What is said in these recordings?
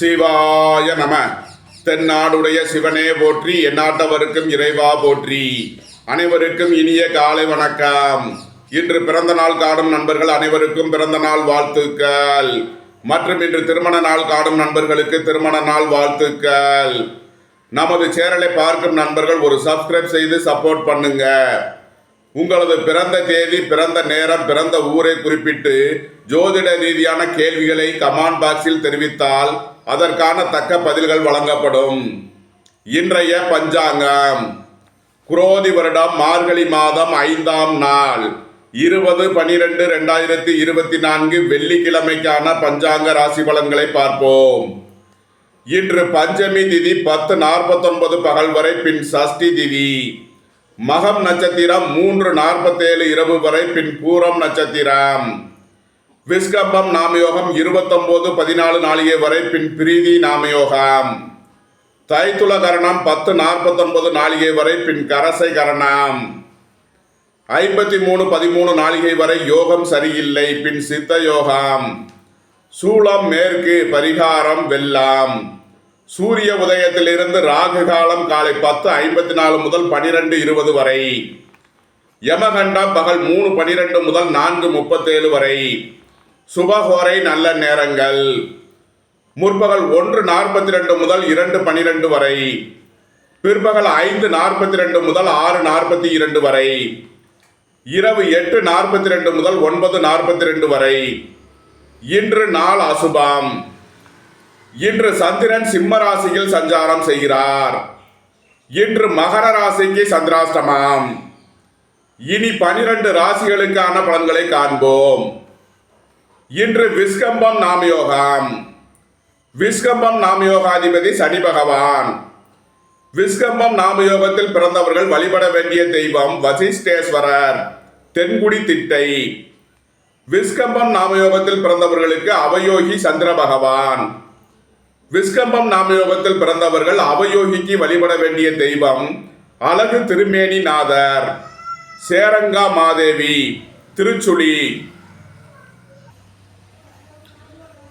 சிவாய நம. தென்னாடுடைய சிவனே போற்றி, எந்நாட்டவருக்கும் இறைவா போற்றி. அனைவருக்கும் இனிய காலை வணக்கம். இன்று பிறந்த நாள் காணும் நண்பர்கள் அனைவருக்கும் பிறந்த நாள் வாழ்த்துக்கள். மற்றும் இன்று திருமண நாள் காணும் நண்பர்களுக்கு திருமண நாள் வாழ்த்துக்கள். நமது சேனலை பார்க்கும் நண்பர்கள் ஒரு சப்ஸ்கிரைப் செய்து சப்போர்ட் பண்ணுங்க. உங்களது பிறந்த தேதி, பிறந்த நேரம், பிறந்த ஊரை குறிப்பிட்டு ஜோதிட ரீதியான கேள்விகளை கமெண்ட் பாக்ஸில் தெரிவித்தால் அதற்கான தக்க பதில்கள் வழங்கப்படும். இன்றைய பஞ்சாங்கம் குரோதி வருடம் மார்கழி மாதம் 5ஆம் நாள் 20/12/2024 வெள்ளிக்கிழமைக்கான பஞ்சாங்க ராசி பலன்களை பார்ப்போம். இன்று பஞ்சமி திதி 10:49 பகல் வரை, பின் சஷ்டி திதி. மகம் நட்சத்திரம் 3:47 இரவு வரை, பின் பூரம் நட்சத்திரம். விஸ்கம்பம் நாமயோகம் 29:14 நாளிகை வரை, பின் பிரீதி நாமயோகம். தைத்துல கரணம் 10:49 நாளிகை வரை, பின் கரசை கரணம். 53:13 நாளிகை வரை யோகம் சரியில்லை, பின் சித்த யோகம். சூலம் மேற்கு, பரிகாரம் வெள்ளம். சூரிய உதயத்திலிருந்து ராகு காலம் காலை 10:54 முதல் 12:20 வரை. யமகண்டம் பகல் 3:12 முதல் 4:37 வரை. சுபஹோரை நல்ல நேரங்கள் முற்பகல் 1:42 முதல் 2:12 வரை. பிற்பகல் 5:42 முதல் 6:42 வரை. இரவு 8:42 முதல் 9:42 வரை. இன்று நாள் அசுபம். இன்று சந்திரன் சிம்ம ராசியில் சஞ்சாரம் செய்கிறார். இன்று மகர ராசிக்கு சந்திராஷ்டமம். இனி 12 ராசிகளுக்கான பலன்களை காண்போம். இன்று விஸ்கம்பம் நாமயோகம். விஸ்கம்பம் நாமயோகாதிபதி சனி பகவான். விஸ்கம்பம் நாமயோகத்தில் பிறந்தவர்கள் வழிபட வேண்டிய தெய்வம் வசிஷ்டேஸ்வரர், தென்குடி திட்டை. விஸ்கம்பம் நாமயோகத்தில் பிறந்தவர்களுக்கு அவயோகி சந்திர பகவான். விஸ்கம்பம் நாமயோகத்தில் பிறந்தவர்கள் அவயோகிக்கு வழிபட வேண்டிய தெய்வம் அழகு திருமேனி நாதர், சேரங்கா மாதேவி, திருச்சுழி.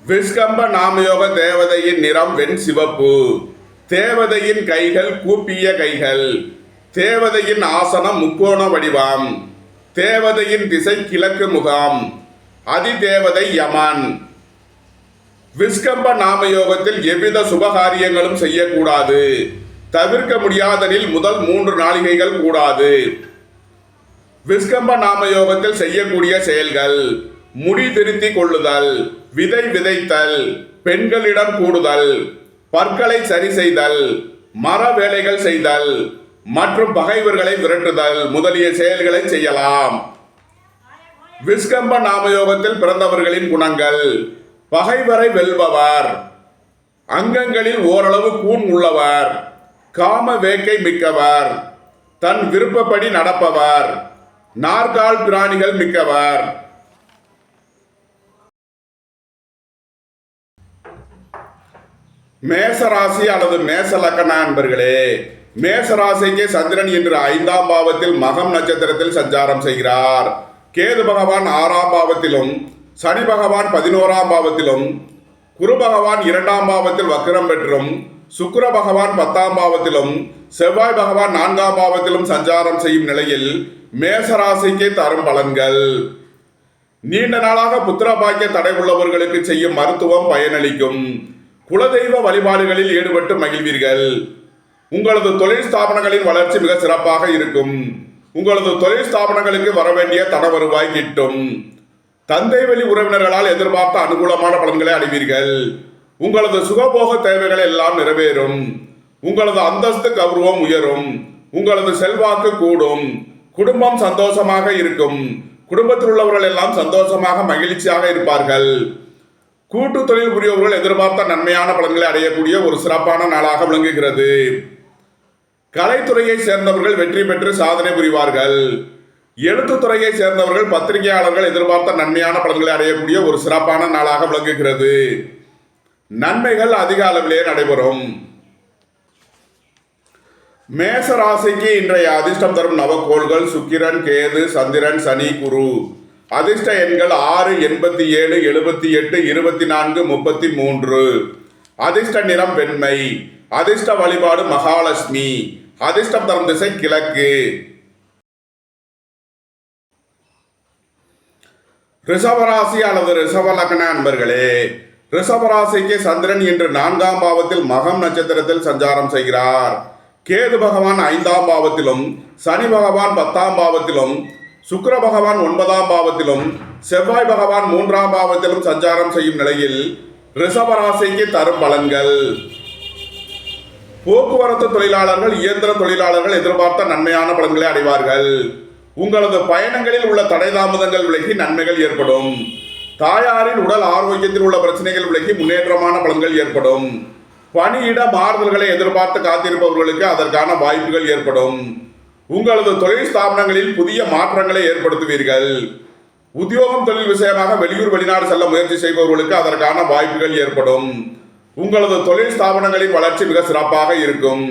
விஸ்கம்ப நாமயோக தேவதையின் நிறம் வெண் சிவப்பு. தேவதையின் கைகள் கூப்பிய கைகள். தேவதையின் ஆசனம் முக்கோண வடிவம். தேவதையின் திசை கிழக்கு முகம். அதிதேவதை யமன். விஸ்கம்ப நாமயோகத்தில் எவ்வித சுபகாரியங்களும் செய்யக்கூடாது. தவிர்க்க முடியாதனில் முதல் 3 நாளிகைகள் கூடாது. விஸ்கம்ப நாமயோகத்தில் செய்யக்கூடிய செயல்கள்: முடி திருத்தி கொள்ளுதல், விதை விதைத்தல், பெண்களிடம் கூடுதல், பற்களை சரி செய்தல், மர வேலைகள் செய்தல் மற்றும் பகைவர்களை விரட்டுதல் முதலிய செயல்களை செய்யலாம். விஸ்கம்ப நாமயோகத்தில் பிறந்தவர்களின் குணங்கள்: பகைவரை வெல்பவர், அங்கங்களில் ஓரளவு கூன் உள்ளவர், காம வேக்கை மிக்கவர், தன் விருப்பப்படி நடப்பவர், நாற்கால் பிராணிகள் மிக்கவர். மேசராசி அல்லது மேச லக்கண அன்பர்களே, மேசராசிக்கு சந்திரன் இன்று 5ஆம் பாவத்தில் மகம் நட்சத்திரத்தில் சஞ்சாரம் செய்கிறார். கேது பகவான் 6ஆம் பாவத்திலும், சனி பகவான் 11ஆம் பாவத்திலும், குரு பகவான் 2ஆம் பாவத்தில் வக்ரம் பெற்றும், சுக்கிர பகவான் 10ஆம் பாவத்திலும், செவ்வாய் பகவான் 4ஆம் பாவத்திலும் சஞ்சாரம் செய்யும் நிலையில் மேசராசிக்கு தரும் பலன்கள்: நீண்ட நாளாக புத்திர பாக்கிய தடை உள்ளவர்களுக்கு செய்யும் மருத்துவம் பயனளிக்கும். குலதெய்வ வழிபாடுகளில் ஈடுபட்டு மகிழ்வீர்கள். உங்களது தொழில் ஸ்தாபனங்களின் வளர்ச்சி மிக சிறப்பாக இருக்கும். உங்களது தொழில் ஸ்தாபனங்களுக்கு வரவேண்டிய தன வருவாய் கிட்டும். தந்தை வழி உறவினர்களால் எதிர்பார்த்த அனுகூலமான பலன்களை அடைவீர்கள். உங்களது சுகபோக தேவைகள் எல்லாம் நிறைவேறும். உங்களது அந்தஸ்து கௌரவம் உயரும். உங்களது செல்வாக்கு கூடும். குடும்பம் சந்தோஷமாக இருக்கும். குடும்பத்தில் உள்ளவர்கள் எல்லாம் சந்தோஷமாக மகிழ்ச்சியாக இருப்பார்கள். கூட்டு தொழில் புரியவர்கள் எதிர்பார்த்த நன்மையான பலன்களை அடையக்கூடிய ஒரு சிறப்பான நாளாக விளங்குகிறது. கலைத்துறையை சேர்ந்தவர்கள் வெற்றி பெற்று சாதனை புரிவார்கள். எழுத்துத்துறையை சேர்ந்தவர்கள், பத்திரிகையாளர்கள் எதிர்பார்த்த நன்மையான பலன்களை அடையக்கூடிய ஒரு சிறப்பான நாளாக விளங்குகிறது. நன்மைகள் அதிக அளவிலே நடைபெறும். மேச ராசிக்கு இன்றைய அதிர்ஷ்டம் தரும் நவக்கோள்கள்: சுக்கிரன், கேது, சந்திரன், சனி, குரு. அதிர்ஷ்ட எண்கள் 6, 87, 78, 24, 33. அதிர்ஷ்ட நிறம் வெண்மை. அதிர்ஷ்ட வழிபாடு மகாலட்சுமி. அதிர்ஷ்டம் தரும் திசை கிழக்கு. ரிஷபராசி அல்லது ரிஷப லக்ன அன்பர்களே, ரிஷபராசிக்கு சந்திரன் இன்று 4ஆம் பாவத்தில் மகம் நட்சத்திரத்தில் சஞ்சாரம் செய்கிறார். கேது பகவான் 5ஆம் பாவத்திலும், சனி பகவான் 10ஆம் பாவத்திலும், சுக்கிர பகவான் 9ஆம் பாவத்திலும், செவ்வாய் பகவான் 3ஆம் பாவத்திலும் சஞ்சாரம் செய்யும் நிலையில் ரிஷபராசிக்கு தரும் பலன்கள். போக்குவரத்து தொழிலாளர்கள், இயந்திர தொழிலாளர்கள் எதிர்பார்த்த நன்மையான பலன்களை அடைவார்கள். உங்களது பயணங்களில் உள்ள தடை தாமதங்கள் விலகி நன்மைகள் ஏற்படும். தாயாரின் உடல் ஆரோக்கியத்தில் உள்ள பிரச்சனைகள் விலகி முன்னேற்றமான பலன்கள் ஏற்படும். பணியிட மாறுதல்களை எதிர்பார்த்து காத்திருப்பவர்களுக்கு அதற்கான வாய்ப்புகள் ஏற்படும். உங்களது தொழில் ஸ்தாபனங்களில் புதிய மாற்றங்களை ஏற்படுத்துவீர்கள். உத்தியோகம் தொழில் விஷயமாக வெளியூர் வெளிநாடு செல்ல முயற்சி செய்பவர்களுக்கு அதற்கான வாய்ப்புகள் ஏற்படும். உங்களது தொழில் ஸ்தாபனங்களின் வளர்ச்சி மிக சிறப்பாக இருக்கும்.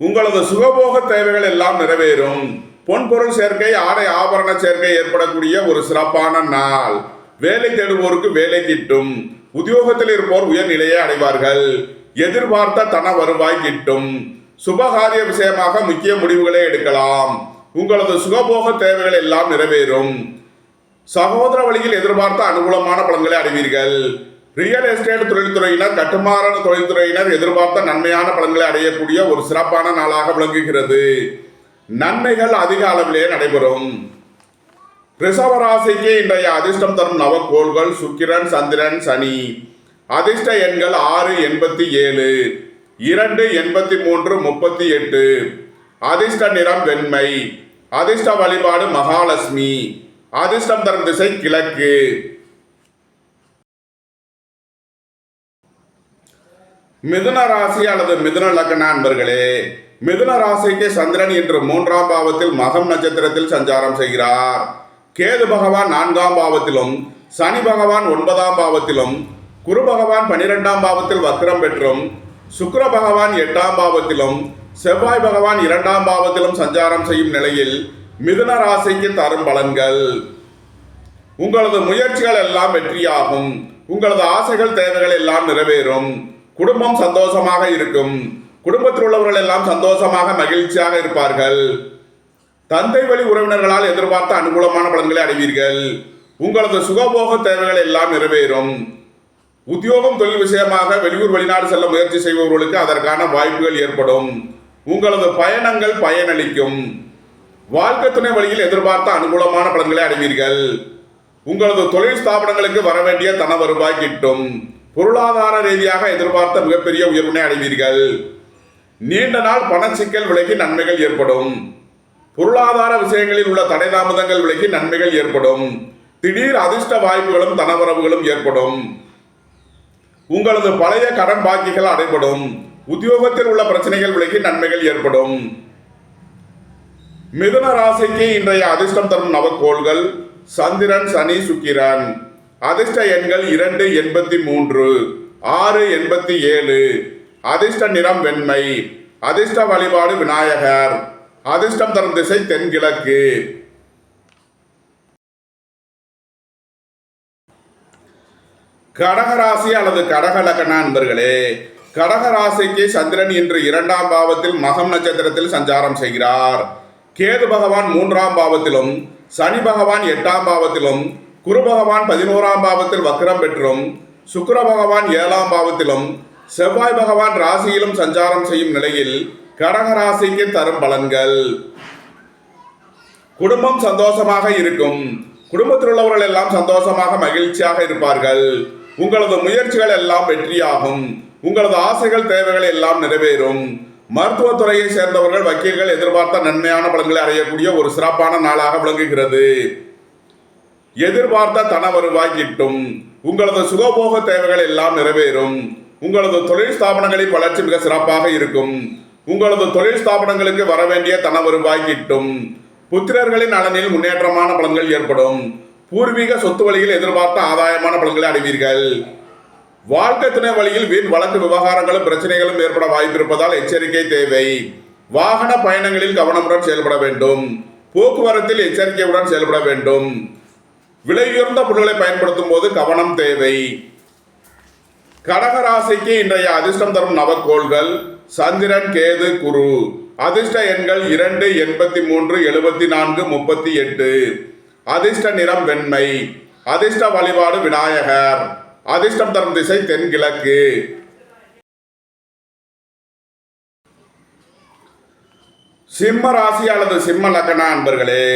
உங்களது சுகபோக தேவைகள் எல்லாம் நிறைவேறும். பொன்பொருள் சேர்க்கை, ஆடை ஆபரண சேர்க்கை ஏற்படக்கூடிய ஒரு சிறப்பான நாள். வேலை தேடுவோருக்கு வேலை கிட்டும். உத்தியோகத்தில் இருப்போர் உயர்நிலையை அடைவார்கள். எதிர்பார்த்த தன வருவாய் கிட்டும். சுபகாரிய விஷயமாக முக்கிய முடிவுகளை எடுக்கலாம். உங்களது சுகபோக தேவைகள் எல்லாம் நிறைவேறும். சகோதர வழியில் எதிர்பார்த்த அனுகூலமான பலன்களை அடைவீர்கள். ரியல் எஸ்டேட் தொழில்துறையினர், கட்டுமான தொழில்துறையினர் எதிர்பார்த்த நன்மையான பலன்களை அடையக்கூடிய ஒரு சிறப்பான நாளாக விளங்குகிறது. நன்மைகள் அதிக அளவிலே நடைபெறும். ரிஷபராசிக்கு இன்றைய அதிர்ஷ்டம் தரும் நவக்கோள்கள் சுக்கிரன், சந்திரன், சனி. அதிர்ஷ்ட எண்கள் 6, 87, 2, 83, 38. அதிர்ஷ்ட நிறம் வெண்மை. அதிர்ஷ்ட வழிபாடு மகாலட்சுமி. அதிர்ஷ்டம் தரும் திசை கிழக்கு. மிதுன ராசி அல்லது மிதுன லக்ன அன்பர்களே, மிதுன ராசிக்கு சந்திரன் இன்று 3ஆம் பாவத்தில் மகம் நட்சத்திரத்தில் சஞ்சாரம் செய்கிறார். கேது பகவான் 4ஆம் பாவத்திலும், சனி பகவான் 9ஆம் பாவத்திலும், குரு பகவான் 12ஆம் பாவத்தில் வக்ரம் பெற்றும், சுக்கிர பகவான் 8ஆம் பாவத்திலும், செவ்வாய் பகவான் 2ஆம் பாவத்திலும் சஞ்சாரம் செய்யும் நிலையில் மிதுன ராசிக்கு தரும் பலன்கள். உங்களது முயற்சிகள் எல்லாம் வெற்றியாகும். உங்களது ஆசைகள் தேவைகள் எல்லாம் நிறைவேறும். குடும்பம் சந்தோஷமாக இருக்கும். குடும்பத்தில் உள்ளவர்கள் எல்லாம் சந்தோஷமாக மகிழ்ச்சியாக இருப்பார்கள். தந்தை வழி உறவினர்களால் எதிர்பார்த்த அனுகூலமான பலன்களை அடைவீர்கள். உங்களது சுகபோக தேவைகள் எல்லாம் நிறைவேறும். உத்தியோகம் தொழில் விஷயமாக வெளியூர் வெளிநாடு செல்ல முயற்சி செய்பவர்களுக்கு அதற்கான வாய்ப்புகள் ஏற்படும். உங்களது பயணங்கள் பயனளிக்கும். வாழ்க்கை துணை வழியில் எதிர்பார்த்த அனுகூலமான பலன்களை அடைவீர்கள். உங்களது தொழில் ஸ்தாபனங்களுக்கு வரவேண்டிய தன வருவாய் கிட்டும். பொருளாதார ரீதியாக எதிர்பார்த்த மிகப்பெரிய உயர்வினை அடைவீர்கள். நீண்ட நாள் பணச்சிக்கல் விலகி நன்மைகள் ஏற்படும். பொருளாதார விஷயங்களில் உள்ள தடை தாமதங்கள் விலகி நன்மைகள் ஏற்படும். திடீர் அதிர்ஷ்ட வாய்ப்புகளும் தனவரவுகளும் ஏற்படும். உங்களது பழைய கடன் பாக்கிகள் அடைபடும். உத்தியோகத்தில் உள்ள பிரச்சனைகள் விலகி நன்மைகள் ஏற்படும். மிதுன ராசிக்கு இன்றைய அதிர்ஷ்டம் தரும் நவக்கோள்கள் சந்திரன், சனி, சுக்கிரன். அதிர்ஷ்ட எண்கள் 2, 83, 6, 87. அதிர்ஷ்ட நிறம் வெண்மை. அதிர்ஷ்ட வழிபாடு விநாயகர். அதிர்ஷ்டம் தரும் திசை தென்கிழக்கு. கடகராசி அல்லது கடக லக்ன அன்பர்களே, கடகராசிக்கு சந்திரன் இன்று 2ஆம் பாவத்தில் மகம் நட்சத்திரத்தில் சஞ்சாரம் செய்கிறார். கேது பகவான் 3ஆம் பாவத்திலும், சனி பகவான் 8ஆம் பாவத்திலும், குரு பகவான் 11ஆம் பாவத்தில் வக்ரம் பெற்றும், சுக்கிர பகவான் 7ஆம் பாவத்திலும், செவ்வாய் பகவான் ராசியிலும் சஞ்சாரம் செய்யும் நிலையில் கடகராசிக்கு தரும் பலன்கள். குடும்பம் சந்தோஷமாக இருக்கும். குடும்பத்தில் உள்ளவர்கள் எல்லாம் சந்தோஷமாக மகிழ்ச்சியாக இருப்பார்கள். உங்களது முயற்சிகள் எல்லாம் வெற்றியாகும். உங்களது ஆசைகள் தேவைகள் எல்லாம் நிறைவேறும். மருத்துவத்துறையை சேர்ந்தவர்கள், வக்கீல்கள் எதிர்பார்த்த நன்மையான பலன்களை அடையக்கூடிய ஒரு சிறப்பான நாளாக விளங்குகிறது. எதிர்பார்த்த தன வருவாய் கிட்டும். உங்களது சுகபோக தேவைகள் எல்லாம் நிறைவேறும். உங்களது தொழில் ஸ்தாபனங்களின் வளர்ச்சி மிக சிறப்பாக இருக்கும். உங்களது தொழில் ஸ்தாபனங்களுக்கு வரவேண்டிய தன வருவாய் கிட்டும். புத்திரர்களின் நலனில் முன்னேற்றமான பலன்கள் ஏற்படும். பூர்வீக சொத்து வழியில் எதிர்பார்த்த ஆதாயமான பலன்களை அடைவீர்கள். வாழ்க்கை துணை வழியில் வீண் வழக்கு விவகாரங்களும் பிரச்சனைகளும் ஏற்பட வாய்ப்பிருப்பதால் எச்சரிக்கை தேவை. வாகன பயணங்களில் கவனமுடன் செயல்பட வேண்டும். போக்குவரத்தில் எச்சரிக்கையுடன் செயல்பட வேண்டும். விலையுயர்ந்த பொருட்களை பயன்படுத்தும் போது கவனம் தேவை. கடக ராசிக்கு இன்றைய அதிர்ஷ்டம் தரும் நவக்கோள்கள் சந்திரன், கேது, குரு. அதிர்ஷ்ட எண்கள் 2, 83, 74, 38. அதிர்ஷ்ட நிறம் வெண்மை. அதிர்ஷ்ட வழிபாடு விநாயகர். அதிர்ஷ்டம் தரும் திசை தென்கிழக்கு. சிம்ம ராசி அல்லது சிம்ம லக்ன அன்பர்களே,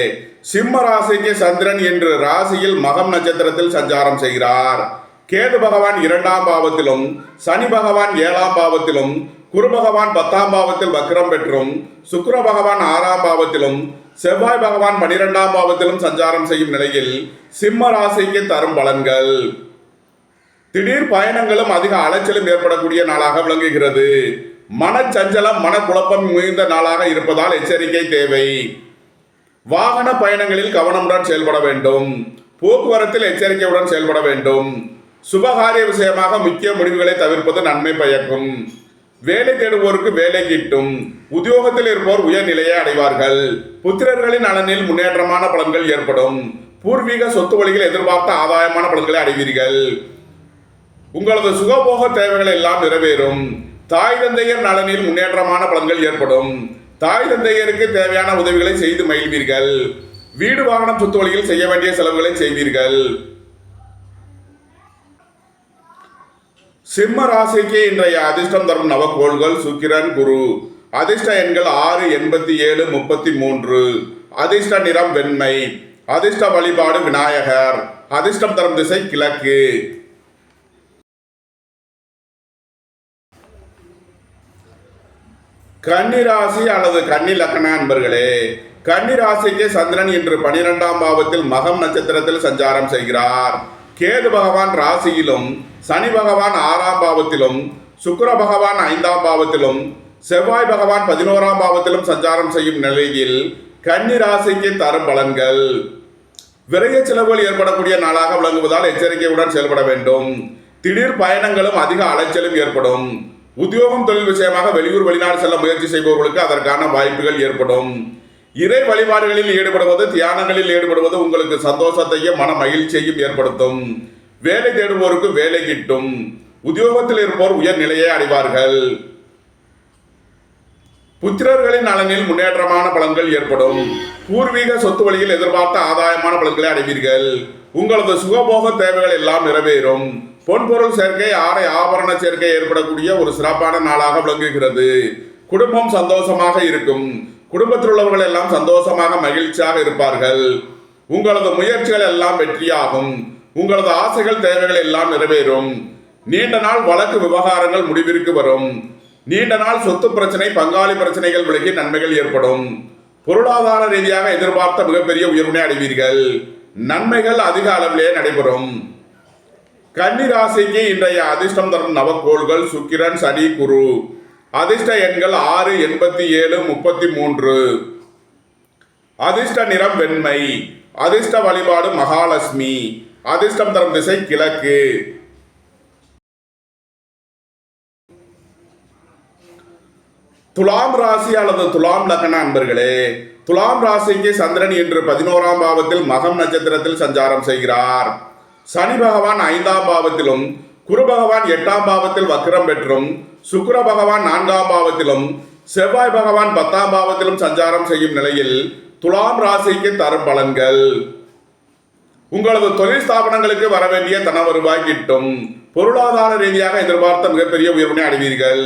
சிம்ம ராசிக்கு சந்திரன் என்று ராசியில் மகம் நட்சத்திரத்தில் சஞ்சாரம் செய்கிறார். கேது பகவான் 2ஆம் பாவத்திலும், சனி பகவான் 7ஆம் பாவத்திலும், குரு பகவான் 10ஆம் பாவத்தில் வக்ரம் பெற்றும், சுக்கிர பகவான் 6ஆம் பாவத்திலும், செவ்வாய் பகவான் 12ஆம் பாவத்திலும் சஞ்சாரம் செய்யும் நிலையில் சிம்ம ராசிக்கு தரும் பலன்கள். திடீர் பயணங்களும் அதிக அலைச்சலும் ஏற்படக்கூடிய நாளாக விளங்குகிறது. மனச்சஞ்சலம், மனக்குழப்பம் மிகுந்த நாளாக இருப்பதால் எச்சரிக்கை தேவை. வாகன பயணங்களில் கவனமுடன் செயல்பட வேண்டும். போக்குவரத்தில் எச்சரிக்கையுடன் செயல்பட வேண்டும். சுபகாரிய விஷயமாக முக்கிய முடிவுகளை தவிர்ப்பது நன்மை பயக்கும். வேலை தேடுவோருக்கு வேலை கிட்டும். உத்தியோகத்தில் இருப்போர் உயர்நிலையை அடைவார்கள். புத்திரர்களின் நலனில் முன்னேற்றமான பலன்கள் ஏற்படும். பூர்வீக சொத்து வழியில் எதிர்பார்த்த ஆதாயமான பலன்களை அடைவீர்கள். உங்களது சுகபோக தேவைகள் எல்லாம் நிறைவேறும். தாய் தந்தையர் நலனில் முன்னேற்றமான பலன்கள் ஏற்படும். தாய் தந்தையருக்கு தேவையான உதவிகளை செய்து மகிழ்வீர்கள். வீடு வாகனம் சொத்து வழியில் செய்ய வேண்டிய செலவுகளை செய்வீர்கள். சிம்ம ராசிக்கு இன்றைய அதிர்ஷ்டம் தரும் நவக்கோள்கள் சுக்கிரன், குரு. அதிர்ஷ்ட எண்கள் 6, 87, 33. அதிர்ஷ்ட நிறம் வெண்மை. அதிர்ஷ்ட வழிபாடு விநாயகர். அதிர்ஷ்டம் தரும் திசை கிழக்கு. கன்னிராசி அல்லது கன்னி லக்ன அன்பர்களே, கன்னிராசிக்கு சந்திரன் இன்று 12ஆம் பாவத்தில் மகம் நட்சத்திரத்தில் சஞ்சாரம் செய்கிறார். கேது பகவான் ராசியிலும், சனி பகவான் 6ஆம் பாவத்திலும், சுக்கிர பகவான் 5ஆம் பாவத்திலும், செவ்வாய் பகவான் 11ஆம் பாவத்திலும் சஞ்சாரம் செய்யும் நிலையில் கன்னி ராசிக்கு தரும் பலன்கள். விரைய செலவுகள் ஏற்படக்கூடிய நாளாக விளங்குவதால் எச்சரிக்கையுடன் செயல்பட வேண்டும். திடீர் பயணங்களும் அதிக அலைச்சலும் ஏற்படும். உத்தியோகம், தொழில் விஷயமாக வெளியூர் வெளிநாடு செல்ல முயற்சி செய்பவர்களுக்கு அதற்கான வாய்ப்புகள் ஏற்படும். இறை வழிபாடுகளில் ஈடுபடுவது, தியானங்களில் ஈடுபடுவது உங்களுக்கு சந்தோஷத்தையும் மன மகிழ்ச்சியையும் ஏற்படுத்தும். வேலை தேடுவோருக்கு வேலை கிட்டும். உத்தியோகத்தில் இருப்போர் உயர் நிலையை அடைவார்கள். புத்திரர்களின் நலனில் முன்னேற்றமான பலன்கள் ஏற்படும். பூர்வீக சொத்து வழியில் எதிர்பார்த்த ஆதாயமான பலன்களை அடைவீர்கள். உங்களது சுகபோக தேவைகள் எல்லாம் நிறைவேறும். பொன்பொருள் சேர்க்கை, ஆடை ஆபரண சேர்க்கை ஏற்படக்கூடிய ஒரு சிறப்பான நாளாக விளங்குகிறது. குடும்பம் சந்தோஷமாக இருக்கும். குடும்பத்தில் உள்ளவர்கள் எல்லாம் சந்தோஷமாக மகிழ்ச்சியாக இருப்பார்கள். உங்களது முயற்சிகள் எல்லாம் வெற்றியாகும். உங்களது ஆசைகள், தேவைகள் எல்லாம் நிறைவேறும். நீண்ட நாள் வழக்கு விவகாரங்கள் முடிவிற்கு வரும். நீண்ட நாள் சொத்து பிரச்சனை, பங்காளி பிரச்சனைகள் விலகி நன்மைகள் ஏற்படும். பொருளாதார ரீதியாக எதிர்பார்த்த மிகப்பெரிய உயர்வினை அடைவீர்கள். நன்மைகள் அதிக அளவிலே நடைபெறும். கன்னி ராசிக்கு இன்றைய அதிர்ஷ்டம் தரும் நவக்கோள்கள் சுக்கிரன், சனி, குரு. அதிர்ஷ்ட எண்கள் 6, 87, 33. அதிர்ஷ்ட நிறம் வெண்மை. அதிர்ஷ்ட வழிபாடு மகாலட்சுமி. அதிர்ஷ்டம் தரும் திசை கிழக்கு. துலாம் ராசி அல்லது துலாம் லக்ன அன்பர்களே, துலாம் ராசிக்கு சந்திரன் இன்று 11ஆம் பாவத்தில் மகம் நட்சத்திரத்தில் சஞ்சாரம் செய்கிறார். சனி பகவான் 5ஆம் பாவத்திலும், குரு பகவான் 8ஆம் பாவத்தில் வக்ரம் பெற்றும், சுக்கிர பகவான் 4ஆம் பாவத்திலும், செவ்வாய் பகவான் 10ஆம் பாவத்திலும் சஞ்சாரம் செய்யும் நிலையில் துலாம் ராசிக்கு தரும் பலன்கள். உங்களது தொழில் ஸ்தாபனங்களுக்கு வரவேண்டிய தன வருவாய் கிட்டும். பொருளாதார ரீதியாக எதிர்பார்த்த மிகப்பெரிய உயர்வினை அடைவீர்கள்.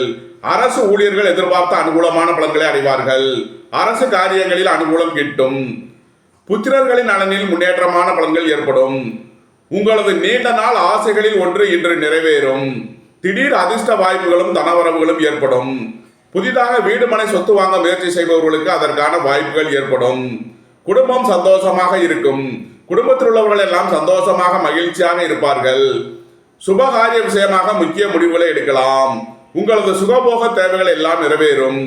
அரசு ஊழியர்கள் எதிர்பார்த்த அனுகூலமான பலன்களை அடைவார்கள். அரசு காரியங்களில் அனுகூலம் கிட்டும். புத்திரர்களின் நலனில் முன்னேற்றமான பலன்கள் ஏற்படும். உங்களது நீண்ட நாள் ஆசைகளில் ஒன்று இன்று நிறைவேறும். திடீர் அதிர்ஷ்ட வாய்ப்புகளும் தனவரவுகளும் ஏற்படும். புதிதாக வீடு மனை சொத்து வாங்க முயற்சி செய்பவர்களுக்கு அதற்கான வாய்ப்புகள் ஏற்படும். குடும்பம் சந்தோஷமாக இருக்கும். குடும்பத்தில் உள்ளவர்கள் எல்லாம் சந்தோஷமாக மகிழ்ச்சியாக இருப்பார்கள். சுபகாரிய விஷயமாக முக்கிய முடிவுகளை எடுக்கலாம். உங்களது சுகபோக தேவைகள் எல்லாம் நிறைவேறும்.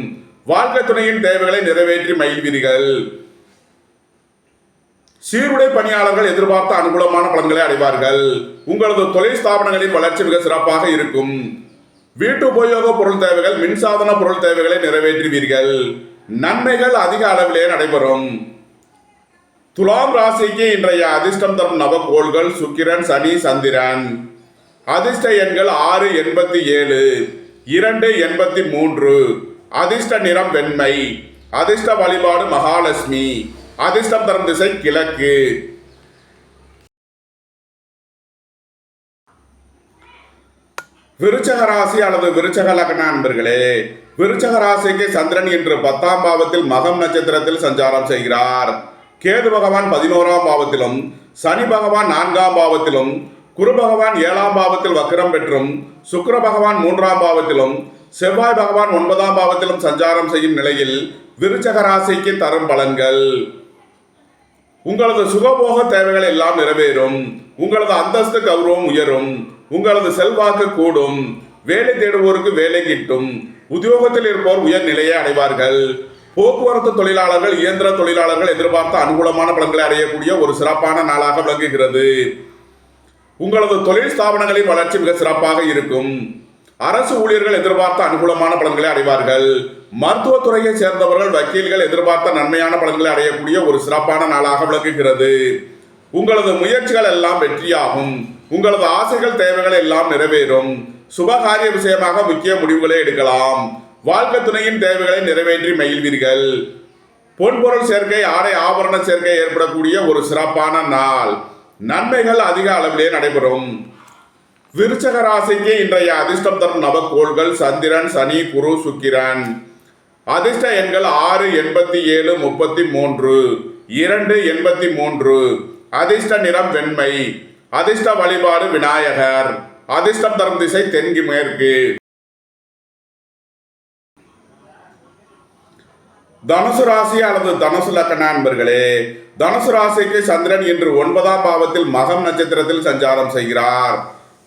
வாழ்க்கை துணையின் தேவைகளை நிறைவேற்றி மகிழ்வீர்கள். சீருடை பணியாளர்கள் எதிர்பார்த்த அனுகூலமான பலன்களை அடைவார்கள். உங்களது தொழில் ஸ்தாபனங்களின் வளர்ச்சி மிக சிறப்பாக இருக்கும். வீட்டு உபயோக பொருள் தேவைகள், மின்சாதன பொருள் தேவைகளை நிறைவேற்றுவீர்கள். நன்மைகள் அதிக அளவிலே நடைபெறும். துலாம் ராசிக்கு இன்றைய அதிர்ஷ்டம் தரும் நவக்கோள்கள் சுக்கிரன், சனி, சந்திரன். அதிர்ஷ்ட எண்கள் 687, 283. அதிர்ஷ்ட நிறம் வெண்மை. அதிர்ஷ்ட வழிபாடு மகாலட்சுமி. அதிர்ஷ்டம் தரும் திசை கிழக்கு. விருச்சக ராசி அல்லது விருச்சக லக்ன அன்பர்களே, விருச்சக ராசிக்கு சந்திரன் இன்று 10ஆம் பாவத்தில் மகம் நட்சத்திரத்தில் சஞ்சாரம் செய்கிறார். கேது பகவான் 11ஆம் பாவத்திலும், சனி பகவான் 4ஆம் பாவத்திலும், குரு பகவான் 7ஆம் பாவத்தில் வக்ரம் பெற்றும், சுக்கிர பகவான் 3ஆம் பாவத்திலும், செவ்வாய் பகவான் 9ஆம் பாவத்திலும் சஞ்சாரம் செய்யும் நிலையில் விருச்சக ராசிக்கு தரும் பலன்கள்: உங்களது சுகபோக தேவைகள் எல்லாம் நிறைவேறும். உங்களது அந்தஸ்து கௌரவம் உயரும். உங்களது செல்வாக்கு கூடும். வேலை தேடுவோருக்கு வேலை கிட்டும். உத்தியோகத்தில் இருப்போர் உயர் நிலையை அடைவார்கள். போக்குவரத்து தொழிலாளர்கள், இயந்திர தொழிலாளர்கள் எதிர்பார்த்த அனுகூலமான பலன்களை அடையக்கூடிய ஒரு சிறப்பான நாளாக விளங்குகிறது. உங்களது தொழில் ஸ்தாபனங்களின் வளர்ச்சி மிக சிறப்பாக இருக்கும். அரசு ஊழியர்கள் எதிர்பார்த்த அனுகூலமான பலன்களை அடைவார்கள். மருத்துவத்துறையை சேர்ந்தவர்கள், வக்கீல்கள் எதிர்பார்த்த நன்மையான பலன்களை அடையக்கூடிய ஒரு சிறப்பான நாளாக விளங்குகிறது. உங்களது முயற்சிகள் எல்லாம் வெற்றியாகும். உங்களது ஆசைகள், தேவைகள் எல்லாம் நிறைவேறும். சுபகாரிய விஷயமாக முக்கிய முடிவுகளை எடுக்கலாம். வாழ்க்கை துணையின் தேவைகளை நிறைவேற்றி மகிழ்வீர்கள். பொன்பொருள் சேர்க்கை, ஆடை ஆபரண சேர்க்கை ஏற்படக்கூடிய ஒரு சிறப்பான நாள். நன்மைகள் அதிக அளவிலே நடைபெறும். விருச்சக ராசிக்கு இன்றைய அதிர்ஷ்டம் தரும் நவக்கோள்கள் சந்திரன், சனி, குரு, சுக்கிரன். அதிர்ஷ்ட எண்கள் 6, 87, 33, 2, 83. அதிர்ஷ்ட நிறம் வெண்மை. அதிர்ஷ்ட வழிபாடு விநாயகர். அதிர்ஷ்டம் தரும் திசை தென்கு மேற்கு. தனுசு ராசி அல்லது தனுசு லக்ன அன்பர்களே, தனுசு ராசிக்கு சந்திரன் இன்று 9ஆம் பாவத்தில் மகம் நட்சத்திரத்தில் சஞ்சாரம் செய்கிறார்.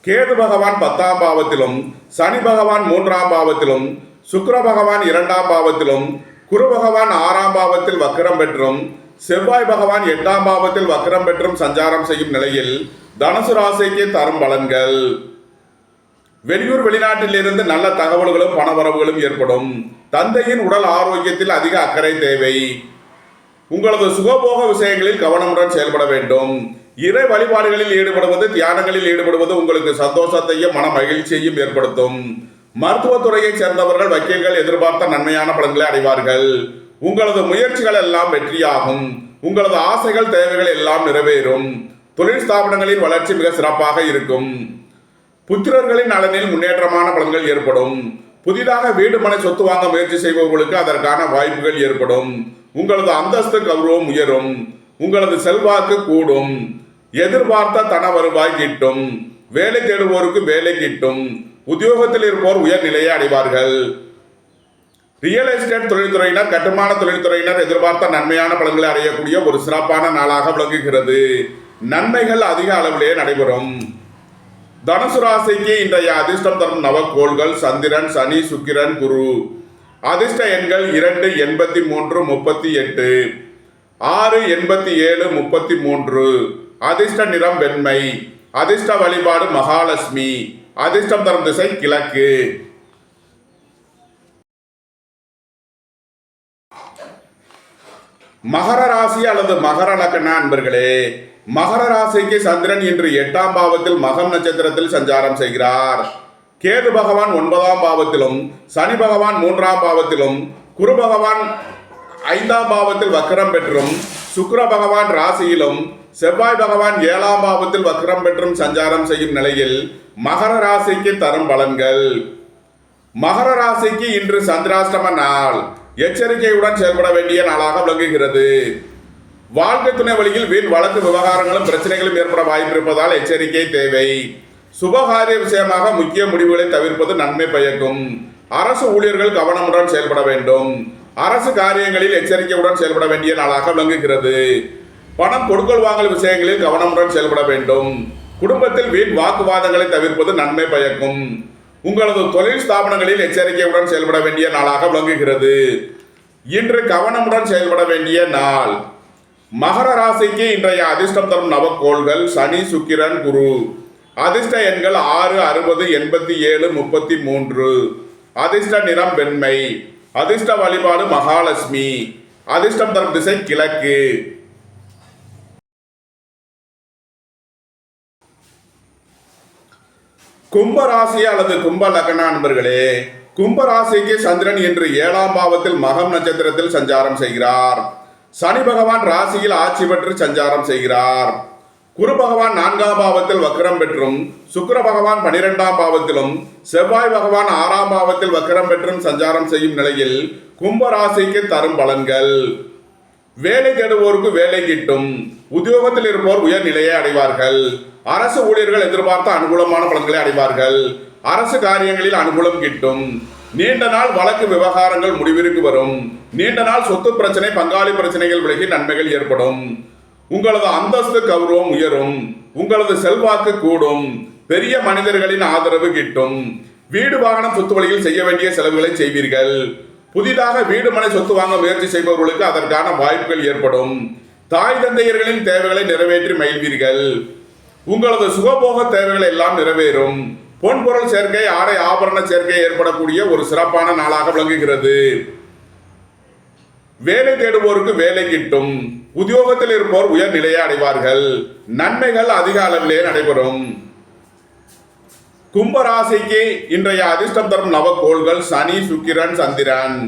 கேது பகவான் 10ஆம் பாவத்திலும், சனி பகவான் 3ஆம் பாவத்திலும், சுக்கிர பகவான் 2ஆம் பாவத்திலும், குரு பகவான் 6ஆம் பாவத்தில் வக்ரம் பெற்றும், செவ்வாய் பகவான் 8ஆம் பாவத்தில் வக்ரம் பெற்றும் சஞ்சாரம் செய்யும் நிலையில் தனுசு ராசிக்கு தரும் பலன்கள்: வெளியூர் வெளிநாட்டில் இருந்து நல்ல தகவல்களும் பணவரவுகளும் ஏற்படும். தந்தையின் உடல் ஆரோக்கியத்தில் அதிக அக்கறை தேவை. உங்களது சுகபோக விஷயங்களில் கவனமுடன் செயல்பட வேண்டும். இறை வழிபாடுகளில் ஈடுபடுவது, தியானங்களில் ஈடுபடுவது உங்களுக்கு சந்தோஷத்தையும் மன மகிழ்ச்சியையும் ஏற்படுத்தும். மருத்துவத்துறையை சேர்ந்தவர்கள், வக்கீல்கள் எதிர்பார்த்த நன்மையான பலன்களை அடைவார்கள். உங்களது முயற்சிகள் எல்லாம் வெற்றியாகும். உங்களது ஆசைகள், தேவைகள் எல்லாம் நிறைவேறும். தொழில் ஸ்தாபனங்களின் வளர்ச்சி மிக சிறப்பாக இருக்கும். புத்திரர்களின் நலனில் முன்னேற்றமான பலன்கள் ஏற்படும். புதிதாக வீடு மனை சொத்து வாங்க முயற்சி செய்பவர்களுக்கு அதற்கான வாய்ப்புகள் ஏற்படும். உங்களது அந்தஸ்து கௌரவம் உயரும். உங்களது செல்வாக்கு கூடும். எதிர்பார்த்த தன வருவாய் கிட்டும். வேலை தேடுவோருக்கு வேலை கிட்டும். உத்தியோகத்தில் இருப்போர் உயர் நிலையை அடைவார்கள். ரியல் எஸ்டேட் தொழில்துறையினர், கட்டுமான தொழில்துறையினர் எதிர்பார்த்த நன்மையான பலன்களை அடையக்கூடிய ஒரு சிறப்பான நாளாக விளங்குகிறது. நன்மைகள் அதிக அளவிலே நடைபெறும். தனுசு ராசிக்கு இன்றைய அதிர்ஷ்டம் தரும் நவக்கோள்கள் சந்திரன், சனி, சுக்கிரன், குரு. அதிர்ஷ்ட எண்கள் 2, 83, 38, 6, 87, 33. அதிர்ஷ்ட நிறம் வெண்மை. அதிர்ஷ்ட வழிபாடு மகாலட்சுமி. அதிர்ஷ்டம் தரும் திசை கிழக்கு. மகர ராசி அல்லது மகர லக்ன அன்பர்களே, மகர ராசிக்கு சந்திரன் இன்று 8ஆம் பாவத்தில் மகம் நட்சத்திரத்தில் சஞ்சாரம் செய்கிறார். கேது பகவான் 9ஆம் பாவத்திலும், சனி பகவான் 3ஆம் பாவத்திலும், குரு பகவான் 5ஆம் பாவத்தில் வக்ரம் பெற்றும், சுக்கிர பகவான் ராசியிலும், செவ்வாய் பகவான் 7ஆம் பாவத்தில் வக்ரம் பெற்றும் சஞ்சாரம் செய்யும் நிலையில் மகர ராசிக்கு தரும் பலன்கள்: மகர ராசிக்கு இன்று சந்திராஷ்டம நாள். எச்சரிக்கையுடன் செயல்பட வேண்டிய நாளாக விளங்குகிறது. வாழ்க்கை துணை வழியில் வீண் வழக்கு விவகாரங்களும் பிரச்சனைகளும் ஏற்பட வாய்ப்பிருப்பதால் எச்சரிக்கை தேவை. சுபகாரிய விஷயமாக முக்கிய முடிவுகளை தவிர்ப்பது நன்மை பயக்கும். அரசு ஊழியர்கள் கவனமுடன் செயல்பட வேண்டும். அரசு காரியங்களில் எச்சரிக்கையுடன் செயல்பட வேண்டிய நாளாக விளங்குகிறது. பணம் கொடுக்கல் வாங்கல் விஷயங்களில் கவனமுடன் செயல்பட வேண்டும். குடும்பத்தில் வீண் வாக்குவாதங்களை தவிர்ப்பது நன்மை பயக்கும். உங்களது தொழில் ஸ்தாபனங்களில் எச்சரிக்கையுடன் செயல்பட வேண்டிய நாளாக விளங்குகிறது. இன்று கவனமுடன் செயல்பட வேண்டிய நாள். மகர ராசிக்கு இன்றைய அதிர்ஷ்டம் தரும் நவக்கோள்கள் சனி, சுக்கிரன், குரு. அதிர்ஷ்ட எண்கள் 6, 60, 87, 33. அதிர்ஷ்ட நிறம் வெண்மை. அதிர்ஷ்ட வழிபாடு மகாலட்சுமி. அதிர்ஷ்டம் தரும் திசை கிழக்கு. கும்பராசி அல்லது கும்ப லக்ன அன்பர்களே, கும்பராசிக்கு சந்திரன் இன்று 7ஆம் பாவத்தில் மகம் நட்சத்திரத்தில் சஞ்சாரம் செய்கிறார். சனி பகவான் ராசியில் ஆட்சி பெற்று சஞ்சாரம் செய்கிறார். குரு பகவான் 4ஆம் பாவத்தில் வக்ரம் பெற்றும், சுக்கிர பகவான் 12ஆம் பாவத்திலும், செவ்வாய் பகவான் 6ஆம் பாவத்தில் வக்ரம் பெற்றும் சஞ்சாரம் செய்யும் நிலையில் கும்பராசிக்கு தரும் பலன்கள்: வேலை தேடுவோருக்கு வேலை கிட்டும். உத்தியோகத்தில் இருப்போர் உயர் நிலையை அடைவார்கள். அரசு ஊழியர்கள் எதிர்பார்த்த அனுகூலமான பலன்களை அடைவார்கள். அரசு காரியங்களில் அனுகூலம் கிட்டும். நீண்ட நாள் வழக்கு விவகாரங்கள் முடிவிற்கு வரும். நீண்ட நாள் சொத்து பிரச்சனை, பங்காளி பிரச்சனைகள் விலகி நன்மைகள் ஏற்படும். உங்களது அந்தஸ்து கௌரவம் உயரும். உங்களது செல்வாக்கு கூடும். பெரிய மனிதர்களின் ஆதரவு கிட்டும். வீடு வாகனம் சொத்து வழியில் செய்ய வேண்டிய செலவுகளை செய்வீர்கள். புதிதாக வீடு மனை சொத்து வாங்க முயற்சி செய்பவர்களுக்கு அதற்கான வாய்ப்புகள் ஏற்படும். தாய் தந்தையர்களின் தேவைகளை நிறைவேற்றி மகிழ்வீர்கள். உங்களது சுகபோக தேவைகள் எல்லாம் நிறைவேறும். பொன்பொருள் சேர்க்கை, ஆடை ஆபரண சேர்க்கை ஏற்படக்கூடிய ஒரு சிறப்பான நாளாக விளங்குகிறது. வேலை தேடுவோருக்கு வேலை கிட்டும். உத்தியோகத்தில் இருப்போர் உயர் நிலையை அடைவார்கள். நன்மைகள் அதிக அளவிலே நடைபெறும். கும்பராசிக்கு இன்றைய அதிர்ஷ்டம் தரும் நவக்கோள்கள் சனி, சுக்கிரன், சந்திரன்.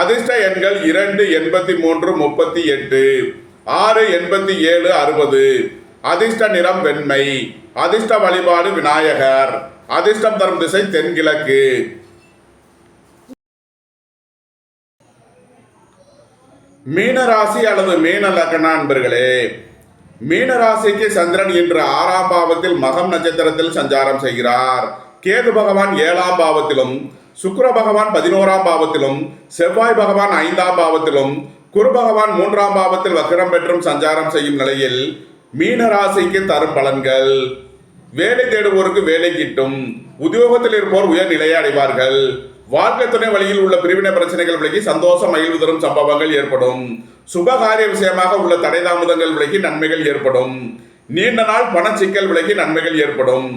அதிர்ஷ்ட எண்கள் 2, 83, 38, 6, 87, 60. அதிர்ஷ்ட நிறம் வெண்மை. அதிர்ஷ்ட வழிபாடு விநாயகர். அதிர்ஷ்டம் தரும் திசை தென்கிழக்கு. மீனராசி அல்லது மீன லக்ன அன்பர்களே, மீனராசிக்கு சந்திரன் இன்று 6ஆம் பாவத்தில் மகம் நட்சத்திரத்தில் சஞ்சாரம் செய்கிறார். கேது பகவான் 7ஆம் பாவத்திலும், சுக்கிர பகவான் 11ஆம் பாவத்திலும், செவ்வாய் பகவான் 5ஆம் பாவத்திலும், குரு பகவான் 3ஆம் பாவத்தில் வக்ரம் பெற்றும் சஞ்சாரம் செய்யும் நிலையில் மீனராசிக்கு தரும் பலன்கள்: வேலை தேடுவோருக்கு வேலை கிட்டும். உத்தியோகத்தில் இருப்போர் உயர் நிலையை அடைவார்கள். வாழ்க்கை துணை வழியில் உள்ள பிரிவினை பிரச்சனைகள் விலகி சந்தோஷம் மகிழ்வு தரும் சம்பவங்கள் ஏற்படும். சுபகாரிய விஷயமாக உள்ள தடை தாமதங்கள் விலகி நன்மைகள் ஏற்படும். நீண்ட நாள் பண சிக்கல் விலகி நன்மைகள் ஏற்படும்.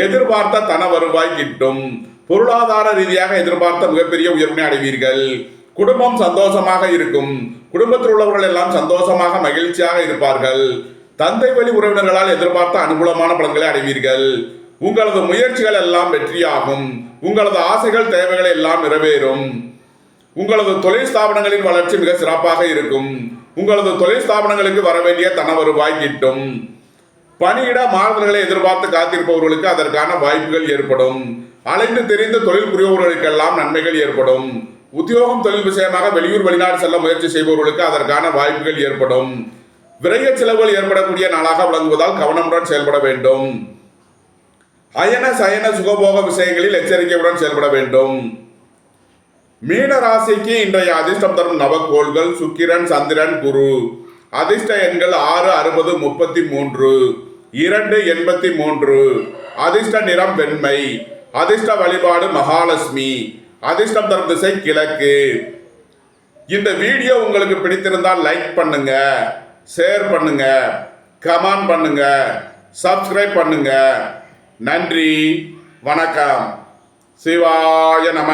எதிர்பார்த்த தன வருவாய் கிட்டும். பொருளாதார ரீதியாக எதிர்பார்த்த மிகப்பெரிய உயர்வினை அடைவீர்கள். குடும்பம் சந்தோஷமாக இருக்கும். குடும்பத்தில் உள்ளவர்கள் எல்லாம் சந்தோஷமாக மகிழ்ச்சியாக இருப்பார்கள். தந்தை வழி உறவினர்களால் எதிர்பார்த்த அனுகூலமான பலன்களை அடைவீர்கள். உங்களது முயற்சிகள் எல்லாம் வெற்றியாகும். உங்களது ஆசைகள் தேவைகள் எல்லாம் நிறைவேறும். உங்களது தொழில் ஸ்தாபனங்களின் வளர்ச்சி மிக சிறப்பாக இருக்கும். உங்களது தொழில் ஸ்தாபனங்களுக்கு வர வேண்டிய தன வருவாய் கிட்டும். பணியிட மாறுதல்களை எதிர்பார்த்து காத்திருப்பவர்களுக்கு அதற்கான வாய்ப்புகள் ஏற்படும். அலைந்து தெரிந்து தொழில் புரிபவர்களுக்கெல்லாம் நன்மைகள் ஏற்படும். உத்தியோகம் தொழில் விஷயமாக வெளியூர் வெளிநாடு செல்ல முயற்சி செய்பவர்களுக்கு அதற்கான வாய்ப்புகள் ஏற்படும். விரைய செலவுகள் ஏற்படக்கூடிய நாளாக விளங்குவதால் கவனமுடன் செயல்பட வேண்டும். அயன சயன சுகபோக விஷயங்களில் எச்சரிக்கையுடன் செயல்பட வேண்டும். மீன ராசிக்கு இன்றைய அதிர்ஷ்டம் தரும் நவக்கோள்கள் சுக்கிரன், சந்திரன், குரு. அதிர்ஷ்ட எண்கள் 6, 60, 33, 2, 83. அதிர்ஷ்ட நிறம் வெண்மை. அதிர்ஷ்ட வழிபாடு மகாலட்சுமி. அதிர்ஷ்டம் தரும் திசை கிழக்கு. இந்த வீடியோ உங்களுக்கு பிடித்திருந்தால் லைக் பண்ணுங்க, ஷேர் பண்ணுங்க, கமெண்ட் பண்ணுங்க, சப்ஸ்கிரைப் பண்ணுங்க. நன்றி, வணக்கம். சிவாய நம.